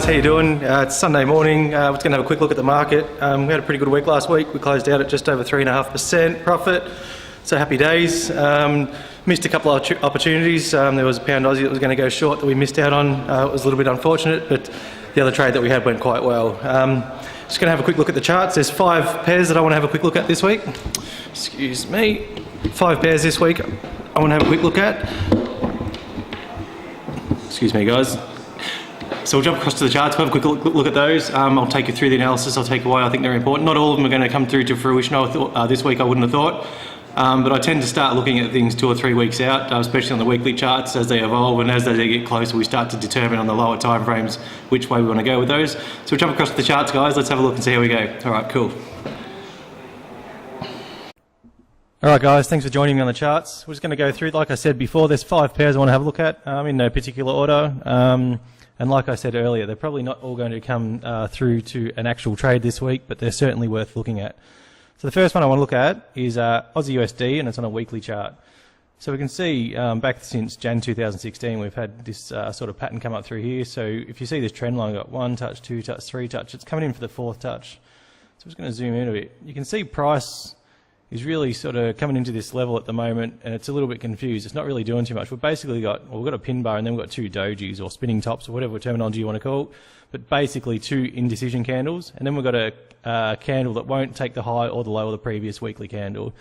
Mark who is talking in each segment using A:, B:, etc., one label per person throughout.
A: how you doing? It's Sunday morning. We're just going to have a quick look at the market. We had a pretty good week last week. We closed out at just over 3.5% profit, so happy days. Missed a couple of opportunities. There was a pound Aussie that was going to go short that we missed out on. It was a little bit unfortunate, but the other trade that we had went quite well. Just going to have a quick look at the charts. There's 5 pairs that I want to have a quick look at this week. Excuse me. 5 pairs this week I want to have a quick look at. Excuse me, guys. So we'll jump across to the charts, we'll have a quick look at those. I'll take you through the analysis, I'll take you why I think they're important. Not all of them are going to come through to fruition this week, I wouldn't have thought. But I tend to start looking at things 2 or 3 weeks out, especially on the weekly charts as they evolve, and as they get closer we start to determine on the lower time frames which way we want to go with those. So we'll jump across to the charts, guys, let's have a look and see how we go. Alright, cool. Alright guys, thanks for joining me on the charts. We're just going to go through, like I said before, there's 5 pairs I want to have a look at in no particular order. And like I said earlier, they're probably not all going to come through to an actual trade this week, but they're certainly worth looking at. So the first one I want to look at is AUDUSD, and it's on a weekly chart. So we can see back since Jan 2016, we've had this sort of pattern come up through here. So if you see this trend line, got 1 touch, 2 touch, 3 touch, it's coming in for the 4th touch. So I'm just going to zoom in a bit. You can see price is really sort of coming into this level at the moment, and it's a little bit confused. It's not really doing too much. We've basically got, well, we've got a pin bar, and then we've got 2 dojis or spinning tops or whatever terminology you want to call it, but basically 2 indecision candles, and then we've got a candle that won't take the high or the low of the previous weekly candle.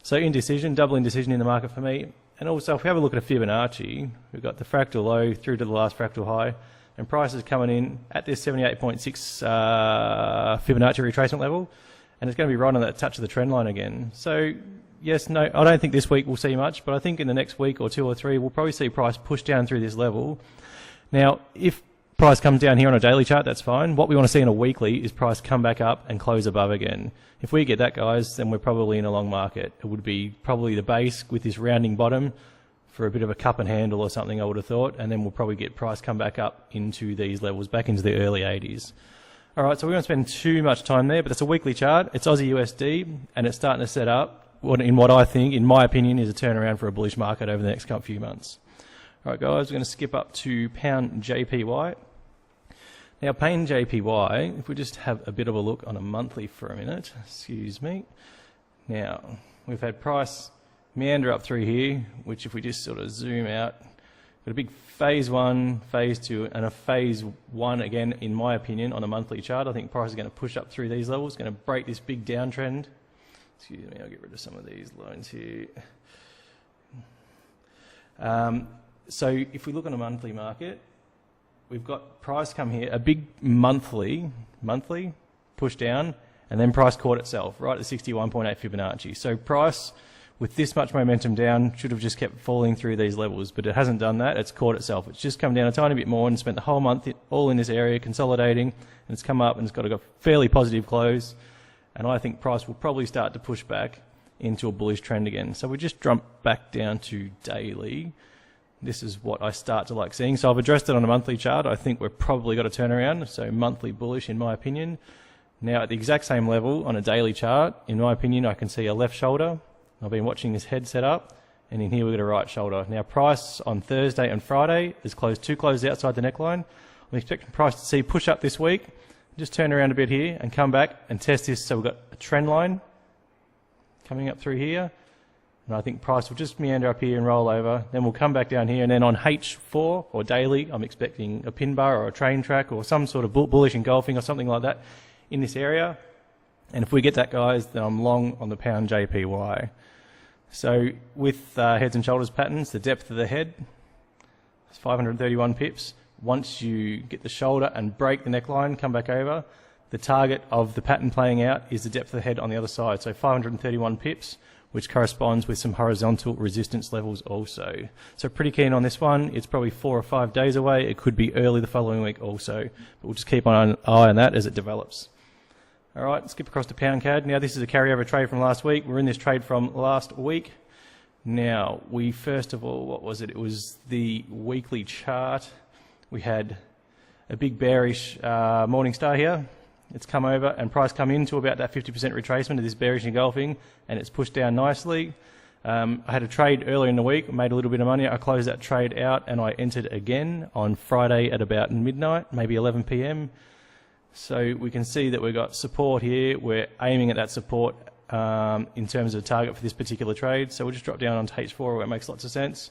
A: So indecision, double indecision in the market for me. And also if we have a look at a Fibonacci, we've got the fractal low through to the last fractal high, and price is coming in at this 78.6 Fibonacci retracement level, and it's going to be right on that touch of the trend line again. So yes, no, I don't think this week we'll see much, but I think in the next week or 2 or 3 we'll probably see price push down through this level. Now if price comes down here on a daily chart, that's fine. What we want to see in a weekly is price come back up and close above again. If we get that, guys, then we're probably in a long market. It would be probably the base with this rounding bottom for a bit of a cup and handle or something, I would have thought, and then we'll probably get price come back up into these levels, back into the early 80s. Alright, so we won't spend too much time there, but it's a weekly chart. It's Aussie USD, and it's starting to set up in what I think, in my opinion, is a turnaround for a bullish market over the next few months. Alright guys, we're going to skip up to pound JPY. Now pound JPY, if we just have a bit of a look on a monthly for a minute, excuse me. Now, we've had price meander up through here, which if we just sort of zoom out, got a big phase 1, phase 2, and a phase 1 again, in my opinion, on a monthly chart. I think price is going to push up through these levels, going to break this big downtrend. Excuse me, I'll get rid of some of these lines here. So if we look on a monthly market, we've got price come here, a big monthly push down, and then price caught itself right at 61.8 Fibonacci. So price, with this much momentum down, should have just kept falling through these levels, but it hasn't done that. It's caught itself. It's just come down a tiny bit more and spent the whole month all in this area consolidating, and it's come up and it's got a fairly positive close, and I think price will probably start to push back into a bullish trend again. So we just jump back down to daily. This is what I start to like seeing. So I've addressed it on a monthly chart. I think we've probably got a turnaround, so monthly bullish in my opinion. Now at the exact same level on a daily chart, in my opinion, I can see a left shoulder. I've been watching this head set up, and in here we've got a right shoulder. Now price on Thursday and Friday is closed 2 closes outside the neckline. I'm expecting price to see push up this week, just turn around a bit here and come back and test this. So we've got a trend line coming up through here, and I think price will just meander up here and roll over. Then we'll come back down here, and then on H4 or daily, I'm expecting a pin bar or a train track or some sort of bullish engulfing or something like that in this area. And if we get that, guys, then I'm long on the pound JPY. So with heads and shoulders patterns, the depth of the head is 531 pips. Once you get the shoulder and break the neckline, come back over, the target of the pattern playing out is the depth of the head on the other side. So 531 pips, which corresponds with some horizontal resistance levels also. So pretty keen on this one. It's probably 4 or 5 days away. It could be early the following week also, but we'll just keep an eye on that as it develops. All right, skip across to pound CAD. Now this is a carryover trade from last week. We're in this trade from last week. Now we first of all, what was it? It was the weekly chart. We had a big bearish morning star here. It's come over and price come into about that 50% retracement of this bearish engulfing, and it's pushed down nicely. I had a trade earlier in the week, made a little bit of money. I closed that trade out and I entered again on Friday at about midnight, maybe 11 p.m. So we can see that we've got support here. We're aiming at that support in terms of target for this particular trade. So we'll just drop down onto H4 where it makes lots of sense.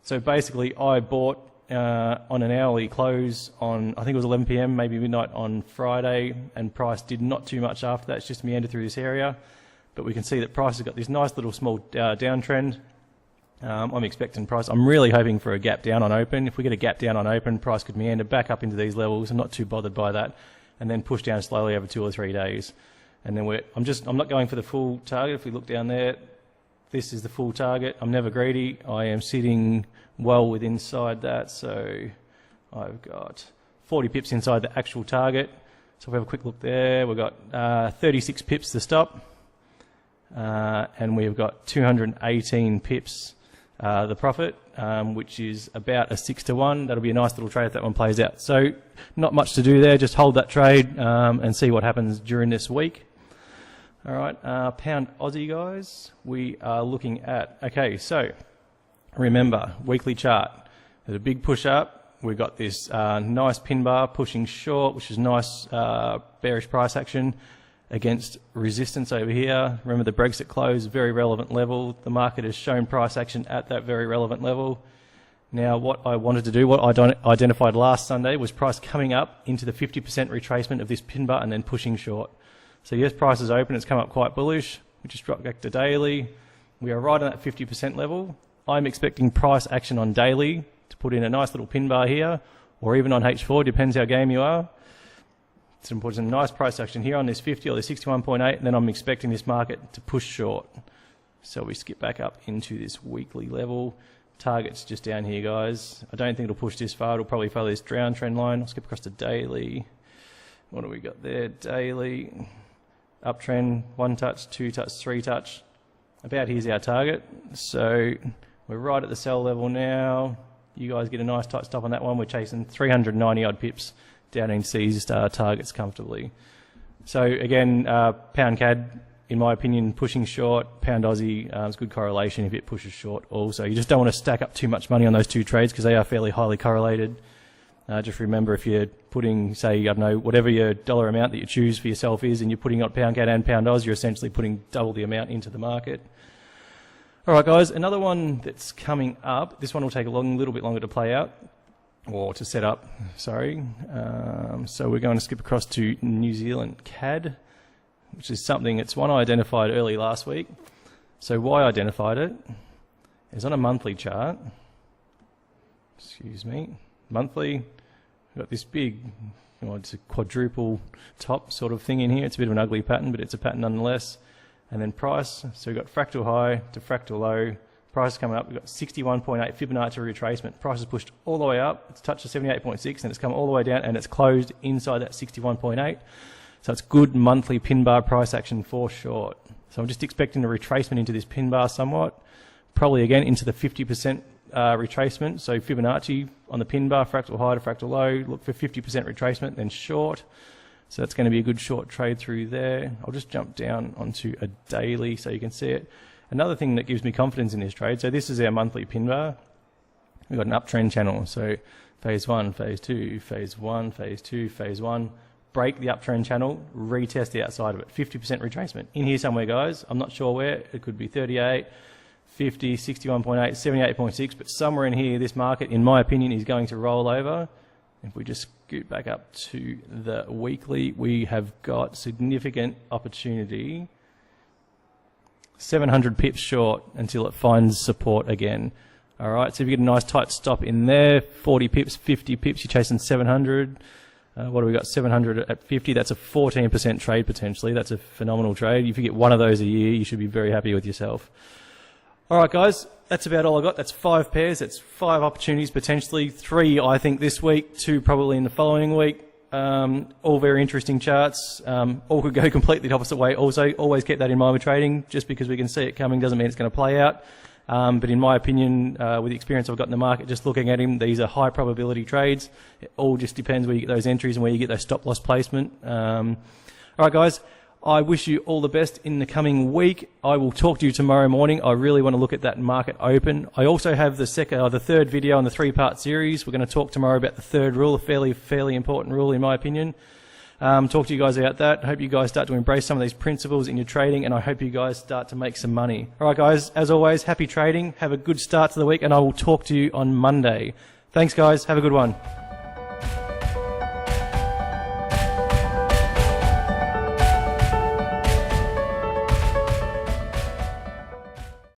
A: So basically I bought on an hourly close on, I think it was 11 p.m, maybe midnight on Friday, and price did not too much after that. It's just meandered through this area. But we can see that price has got this nice little small downtrend. I'm expecting price. I'm really hoping for a gap down on open. If we get a gap down on open, price could meander back up into these levels. I'm not too bothered by that, and then push down slowly over 2 or 3 days. And then I'm not going for the full target. If we look down there, this is the full target. I'm never greedy. I am sitting well within inside that. So I've got 40 pips inside the actual target. So if we have a quick look there, we've got 36 pips to stop. And we've got 218 pips the profit, which is about a 6-to-1. That'll be a nice little trade if that one plays out. So not much to do there, just hold that trade and see what happens during this week. All right, pound Aussie guys, we are looking at, okay, so remember, weekly chart, there's a big push up. We've got this nice pin bar pushing short, which is nice bearish price action against resistance over here. Remember the Brexit close, very relevant level. The market has shown price action at that very relevant level. Now what I wanted to do, what I identified last Sunday, was price coming up into the 50% retracement of this pin bar and then pushing short. So yes, price is open, it's come up quite bullish. We just dropped back to daily. We are right on that 50% level. I'm expecting price action on daily to put in a nice little pin bar here, or even on H4, depends how game you are. So put some nice price action here on this 50 or the 61.8, and then I'm expecting this market to push short. So we skip back up into this weekly level. Target's just down here, guys. I don't think it'll push this far. It'll probably follow this down trend line. I'll skip across to daily. What do we got there? Daily. Uptrend, 1 touch, 2 touch, 3 touch. About here's our target. So we're right at the sell level now. You guys get a nice tight stop on that one. We're chasing 390 odd pips down into these targets comfortably. So again, pound CAD, in my opinion, pushing short. Pound Aussie is good correlation if it pushes short also. You just don't want to stack up too much money on those two trades because they are fairly highly correlated. Just remember, if you're putting, say, I don't know, whatever your dollar amount that you choose for yourself is, and you're putting on pound CAD and pound Aussie, you're essentially putting double the amount into the market. All right, guys, another one that's coming up. This one will take a little bit longer to play out, or to set up, sorry. So we're going to skip across to New Zealand CAD, which is something, it's one I identified early last week. So why I identified it is on a monthly chart. Excuse me. Monthly, we've got this big, it's a quadruple top sort of thing in here. It's a bit of an ugly pattern, but it's a pattern nonetheless. And then price, so we've got fractal high to fractal low. Price is coming up, we've got 61.8 Fibonacci retracement. Price is pushed all the way up, it's touched to 78.6, and it's come all the way down, and it's closed inside that 61.8. So it's good monthly pin bar price action for short. So I'm just expecting a retracement into this pin bar somewhat, probably again into the 50% retracement. So Fibonacci on the pin bar, fractal high to fractal low, look for 50% retracement, then short. So that's going to be a good short trade through there. I'll just jump down onto a daily so you can see it. Another thing that gives me confidence in this trade, so this is our monthly pin bar. We've got an uptrend channel. So phase 1, phase 2, phase 1, phase 2, phase 1. Break the uptrend channel, retest the outside of it. 50% retracement. In here somewhere, guys. I'm not sure where. It could be 38, 50, 61.8, 78.6, but somewhere in here, this market, in my opinion, is going to roll over. If we just scoot back up to the weekly, we have got significant opportunity. 700 pips short until it finds support again. All right, so if you get a nice tight stop in there, 40 pips, 50 pips, you're chasing 700. What do we got? 700 at 50. That's a 14% trade potentially. That's a phenomenal trade. If you get one of those a year, you should be very happy with yourself. All right, guys, that's about all I got. That's 5 pairs. That's 5 opportunities potentially. 3, I think, this week. 2 probably in the following week. All very interesting charts. All could go completely the opposite way. Also, always keep that in mind with trading. Just because we can see it coming doesn't mean it's going to play out. But in my opinion, with the experience I've got in the market, just looking at him, these are high probability trades. It all just depends where you get those entries and where you get those stop loss placement. All right, guys. I wish you all the best in the coming week. I will talk to you tomorrow morning. I really want to look at that market open. I also have the third video in the 3-part series. We're going to talk tomorrow about the third rule, a fairly important rule in my opinion. Talk to you guys about that. I hope you guys start to embrace some of these principles in your trading, and I hope you guys start to make some money. All right, guys, as always, happy trading. Have a good start to the week, and I will talk to you on Monday. Thanks, guys. Have a good one.